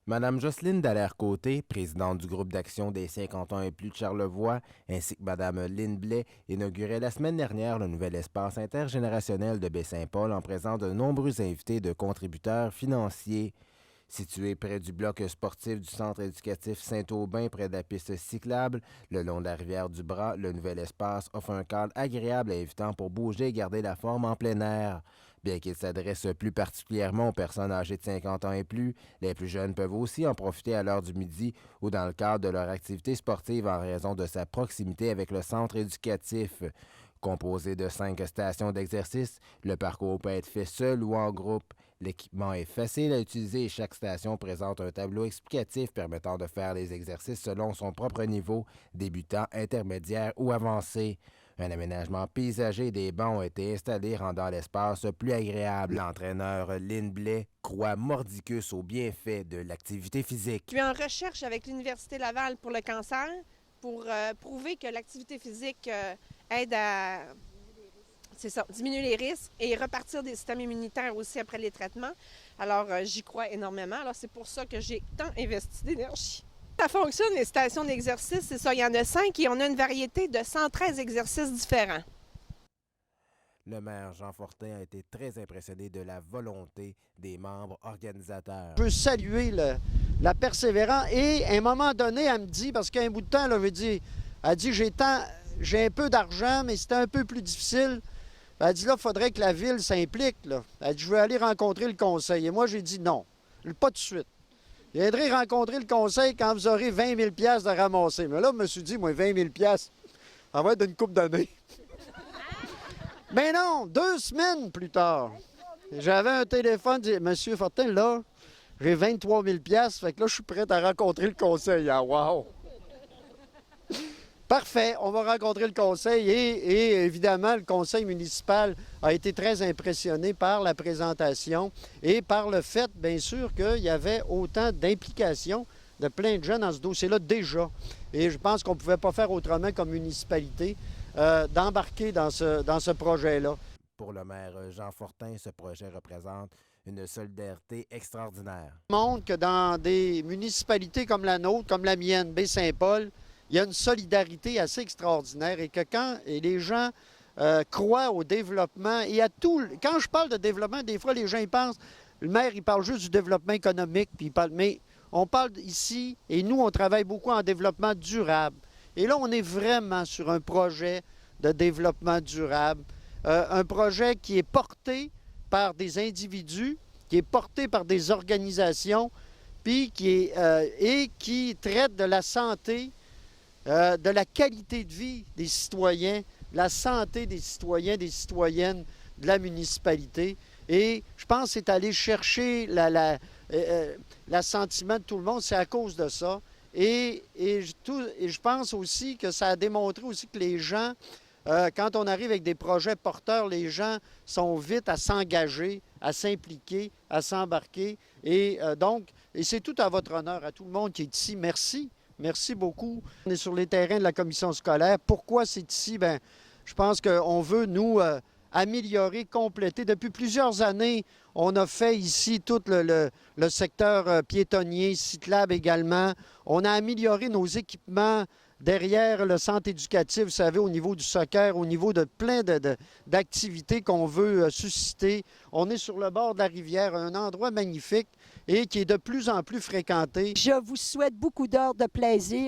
Madame Jocelyne Dallaire-Côté, présidente du groupe d'action des 50 ans et plus de Charlevoix, ainsi que Madame Lynne Blais, inauguraient la semaine dernière le nouvel espace intergénérationnel de Baie-Saint-Paul en présence de nombreux invités de contributeurs financiers. Situé près du bloc sportif du centre éducatif Saint-Aubin, près de la piste cyclable, le long de la rivière du Bras, le nouvel espace offre un cadre agréable et invitant pour bouger et garder la forme en plein air. Bien qu'il s'adresse plus particulièrement aux personnes âgées de 50 ans et plus, les plus jeunes peuvent aussi en profiter à l'heure du midi ou dans le cadre de leur activité sportive en raison de sa proximité avec le centre éducatif. Composé de 5 stations d'exercice, le parcours peut être fait seul ou en groupe. L'équipement est facile à utiliser et chaque station présente un tableau explicatif permettant de faire les exercices selon son propre niveau, débutant, intermédiaire ou avancé. Un aménagement paysager et des bancs ont été installés rendant l'espace plus agréable. L'entraîneur Lynne Blais croit mordicus aux bienfaits de l'activité physique. Je suis en recherche avec l'Université Laval pour le cancer pour prouver que l'activité physique aide à diminuer les risques et repartir des systèmes immunitaires aussi après les traitements. Alors, j'y crois énormément. Alors, c'est pour ça que j'ai tant investi d'énergie. Ça fonctionne, les stations d'exercice, c'est ça. Il y en a 5 et on a une variété de 113 exercices différents. Le maire Jean Fortin a été très impressionné de la volonté des membres organisateurs. Je veux saluer la persévérance et à un moment donné, elle me dit, parce qu'un bout de temps, elle dit j'ai un peu d'argent, mais c'était un peu plus difficile. Elle dit là, il faudrait que la ville s'implique. Elle dit, je veux aller rencontrer le conseil. Et moi, j'ai dit non, pas tout de suite. Je viendrai rencontrer le conseil quand vous aurez 20 000 $ de ramasser. Mais là, je me suis dit, moi, 20 000 $, ça va être d'une couple d'années. Mais non, 2 semaines plus tard, j'avais un téléphone, dit, Monsieur Fortin, là, j'ai 23 000 $, fait que là, je suis prêt à rencontrer le conseil. Ah, wow! Parfait, on va rencontrer le conseil et évidemment, le conseil municipal a été très impressionné par la présentation et par le fait, bien sûr, qu'il y avait autant d'implications de plein de gens dans ce dossier-là déjà. Et je pense qu'on ne pouvait pas faire autrement comme municipalité d'embarquer dans ce projet-là. Pour le maire Jean Fortin, ce projet représente une solidarité extraordinaire. Ça montre que dans des municipalités comme la nôtre, comme la mienne, Baie-Saint-Paul, il y a une solidarité assez extraordinaire et que quand les gens croient au développement et à tout... Quand je parle de développement, des fois, les gens ils pensent, le maire, il parle juste du développement économique, puis mais on parle ici, et nous, on travaille beaucoup en développement durable. Et là, on est vraiment sur un projet de développement durable, un projet qui est porté par des individus, qui est porté par des organisations, puis qui traite de la santé, de la qualité de vie des citoyens, de la santé des citoyens, des citoyennes de la municipalité. Et je pense que c'est aller chercher l'assentiment de tout le monde, c'est à cause de ça. Et je pense aussi que ça a démontré aussi que les gens, quand on arrive avec des projets porteurs, les gens sont vite à s'engager, à s'impliquer, à s'embarquer. Et c'est tout à votre honneur, à tout le monde qui est ici. Merci. Merci beaucoup. On est sur les terrains de la commission scolaire. Pourquoi c'est ici? Bien, je pense qu'on veut, nous, améliorer, compléter. Depuis plusieurs années, on a fait ici tout le secteur piétonnier, cyclable également. On a amélioré nos équipements derrière le centre éducatif, vous savez, au niveau du soccer, au niveau de plein d'activités qu'on veut susciter. On est sur le bord de la rivière, un endroit magnifique et qui est de plus en plus fréquenté. Je vous souhaite beaucoup d'heures de plaisir.